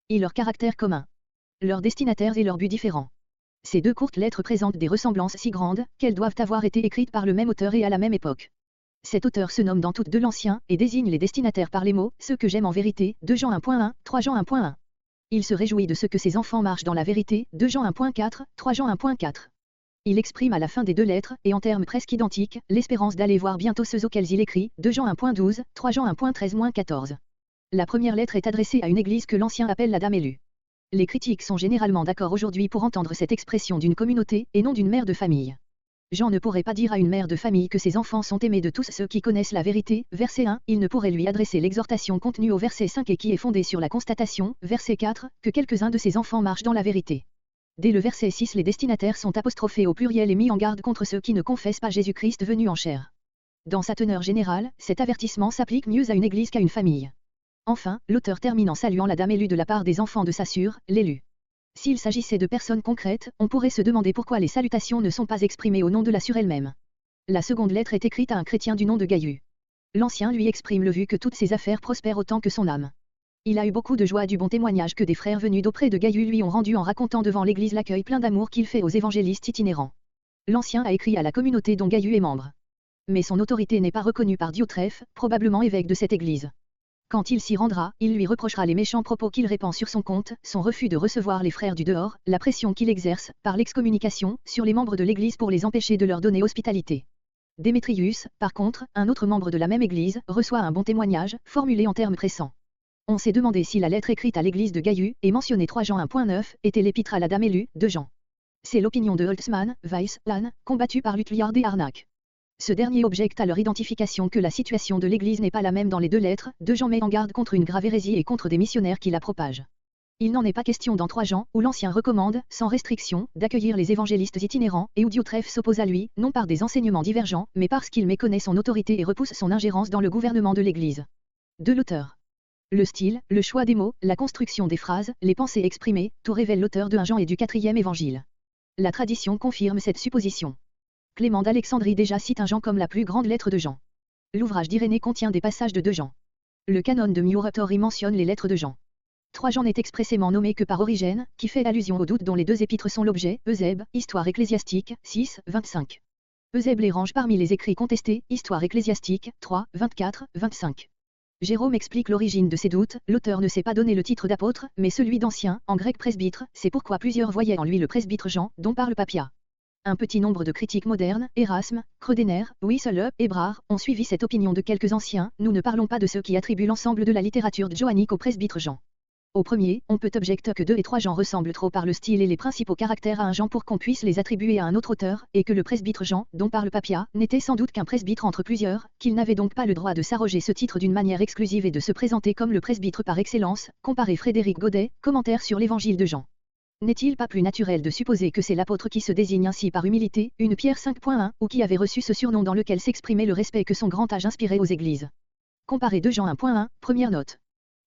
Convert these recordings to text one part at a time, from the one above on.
et leur caractère commun, leurs destinataires et leurs buts différents. Ces deux courtes lettres présentent des ressemblances si grandes qu'elles doivent avoir été écrites par le même auteur et à la même époque. Cet auteur se nomme dans toutes de l'Ancien et désigne les destinataires par les mots « ceux que j'aime en vérité » 2 Jean 1.1, 3 Jean 1.1. Il se réjouit de ce que ses enfants marchent dans la vérité 2 Jean 1.4, 3 Jean 1.4. Il exprime à la fin des deux lettres, et en termes presque identiques, l'espérance d'aller voir bientôt ceux auxquels il écrit 2 Jean 1.12, 3 Jean 1.13-14. La première lettre est adressée à une église que l'Ancien appelle la Dame élue. Les critiques sont généralement d'accord aujourd'hui pour entendre cette expression d'une communauté, et non d'une mère de famille. Jean ne pourrait pas dire à une mère de famille que ses enfants sont aimés de tous ceux qui connaissent la vérité, verset 1, il ne pourrait lui adresser l'exhortation contenue au verset 5 et qui est fondée sur la constatation, verset 4, que quelques-uns de ses enfants marchent dans la vérité. Dès le verset 6, les destinataires sont apostrophés au pluriel et mis en garde contre ceux qui ne confessent pas Jésus-Christ venu en chair. Dans sa teneur générale, cet avertissement s'applique mieux à une église qu'à une famille. Enfin, l'auteur termine en saluant la Dame élue de la part des enfants de sa sœur, l'élu. S'il s'agissait de personnes concrètes, on pourrait se demander pourquoi les salutations ne sont pas exprimées au nom de la sœur elle-même. La seconde lettre est écrite à un chrétien du nom de Gaius. L'Ancien lui exprime le vœu que toutes ses affaires prospèrent autant que son âme. Il a eu beaucoup de joie du bon témoignage que des frères venus d'auprès de Gaius lui ont rendu en racontant devant l'Église l'accueil plein d'amour qu'il fait aux évangélistes itinérants. L'Ancien a écrit à la communauté dont Gaius est membre. Mais son autorité n'est pas reconnue par Diotrephe, probablement évêque de cette Église. Quand il s'y rendra, il lui reprochera les méchants propos qu'il répand sur son compte, son refus de recevoir les frères du dehors, la pression qu'il exerce, par l'excommunication, sur les membres de l'Église pour les empêcher de leur donner hospitalité. Démétrius, par contre, un autre membre de la même Église, reçoit un bon témoignage, formulé en termes pressants. On s'est demandé si la lettre écrite à l'Église de Gaius, et mentionnée 3 Jean 1.9, était l'épître à la Dame élue, de Jean. C'est l'opinion de Holtzmann, Weiss, Lann, combattue par Lutliard et Harnack. Ce dernier objecte à leur identification que la situation de l'Église n'est pas la même dans les deux lettres, 2 Jean met en garde contre une grave hérésie et contre des missionnaires qui la propagent. Il n'en est pas question dans 3 Jean, où l'Ancien recommande, sans restriction, d'accueillir les évangélistes itinérants, et où Diotrephe s'oppose à lui, non par des enseignements divergents, mais parce qu'il méconnaît son autorité et repousse son ingérence dans le gouvernement de l'Église. De l'auteur. Le style, le choix des mots, la construction des phrases, les pensées exprimées, tout révèle l'auteur de 1 Jean et du 4e évangile. La tradition confirme cette supposition. Clément d'Alexandrie déjà cite 1 Jean comme la plus grande lettre de Jean. L'ouvrage d'Irénée contient des passages de 2 Jean. Le canon de Muratori mentionne les lettres de Jean. 3 Jean n'est expressément nommé que par Origène, qui fait allusion aux doutes dont les deux épîtres sont l'objet, Eusèbe, Histoire ecclésiastique, 6, 25. Eusèbe les range parmi les écrits contestés, Histoire ecclésiastique, 3, 24, 25. Jérôme explique l'origine de ces doutes, l'auteur ne s'est pas donné le titre d'apôtre, mais celui d'ancien, en grec presbytre, c'est pourquoi plusieurs voyaient en lui le presbytre Jean, dont parle Papia. Un petit nombre de critiques modernes, Erasme, Creudener, Wissele, Hébrard, ont suivi cette opinion de quelques anciens, nous ne parlons pas de ceux qui attribuent l'ensemble de la littérature johannique au presbytre Jean. Au premier, on peut objecter que 2 et 3 Jean ressemblent trop par le style et les principaux caractères à un Jean pour qu'on puisse les attribuer à un autre auteur, et que le presbytre Jean, dont parle Papia, n'était sans doute qu'un presbytre entre plusieurs, qu'il n'avait donc pas le droit de s'arroger ce titre d'une manière exclusive et de se présenter comme le presbytre par excellence, comparé Frédéric Godet, commentaire sur l'évangile de Jean. N'est-il pas plus naturel de supposer que c'est l'apôtre qui se désigne ainsi par humilité, une Pierre 5.1, ou qui avait reçu ce surnom dans lequel s'exprimait le respect que son grand âge inspirait aux églises. Comparé 2 Jean 1.1, première note.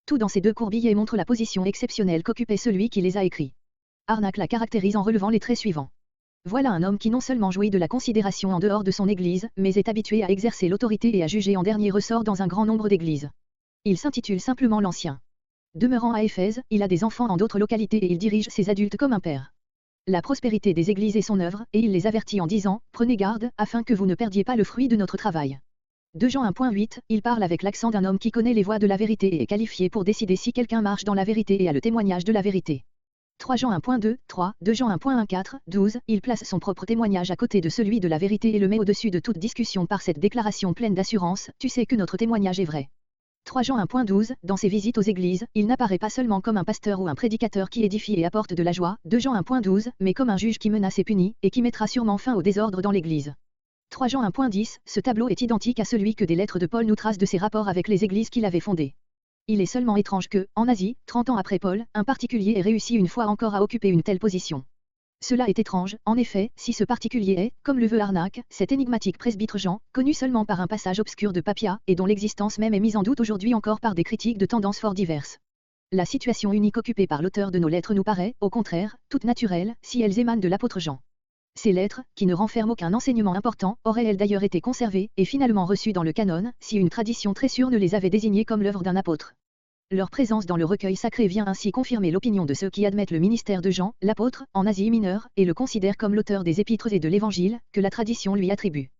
Tout dans ces deux courts billets montre la position exceptionnelle qu'occupait celui qui les a écrits. Harnack la caractérise en relevant les traits suivants. Voilà un homme qui non seulement jouit de la considération en dehors de son église, mais est habitué à exercer l'autorité et à juger en dernier ressort dans un grand nombre d'églises. Il s'intitule simplement l'Ancien. Demeurant à Éphèse, il a des enfants en d'autres localités et il dirige ses adultes comme un père. La prospérité des églises est son œuvre, et il les avertit en disant « Prenez garde, afin que vous ne perdiez pas le fruit de notre travail ». 2 Jean 1.8, il parle avec l'accent d'un homme qui connaît les voies de la vérité et est qualifié pour décider si quelqu'un marche dans la vérité et a le témoignage de la vérité. 3 Jean 1.2, 3, 2 Jean 1.14, 12, il place son propre témoignage à côté de celui de la vérité et le met au-dessus de toute discussion par cette déclaration pleine d'assurance, tu sais que notre témoignage est vrai. 3 Jean 1.12, dans ses visites aux églises, il n'apparaît pas seulement comme un pasteur ou un prédicateur qui édifie et apporte de la joie, 2 Jean 1.12, mais comme un juge qui menace et punit, et qui mettra sûrement fin au désordre dans l'église. 3 Jean 1.10, ce tableau est identique à celui que des lettres de Paul nous tracent de ses rapports avec les églises qu'il avait fondées. Il est seulement étrange que, en Asie, 30 ans après Paul, un particulier ait réussi une fois encore à occuper une telle position. Cela est étrange, en effet, si ce particulier est, comme le veut Harnack, cet énigmatique presbytre Jean, connu seulement par un passage obscur de Papia, et dont l'existence même est mise en doute aujourd'hui encore par des critiques de tendances fort diverses. La situation unique occupée par l'auteur de nos lettres nous paraît, au contraire, toute naturelle, si elles émanent de l'apôtre Jean. Ces lettres, qui ne renferment aucun enseignement important, auraient-elles d'ailleurs été conservées, et finalement reçues dans le canon, si une tradition très sûre ne les avait désignées comme l'œuvre d'un apôtre. Leur présence dans le recueil sacré vient ainsi confirmer l'opinion de ceux qui admettent le ministère de Jean, l'apôtre, en Asie mineure, et le considèrent comme l'auteur des épîtres et de l'Évangile, que la tradition lui attribue.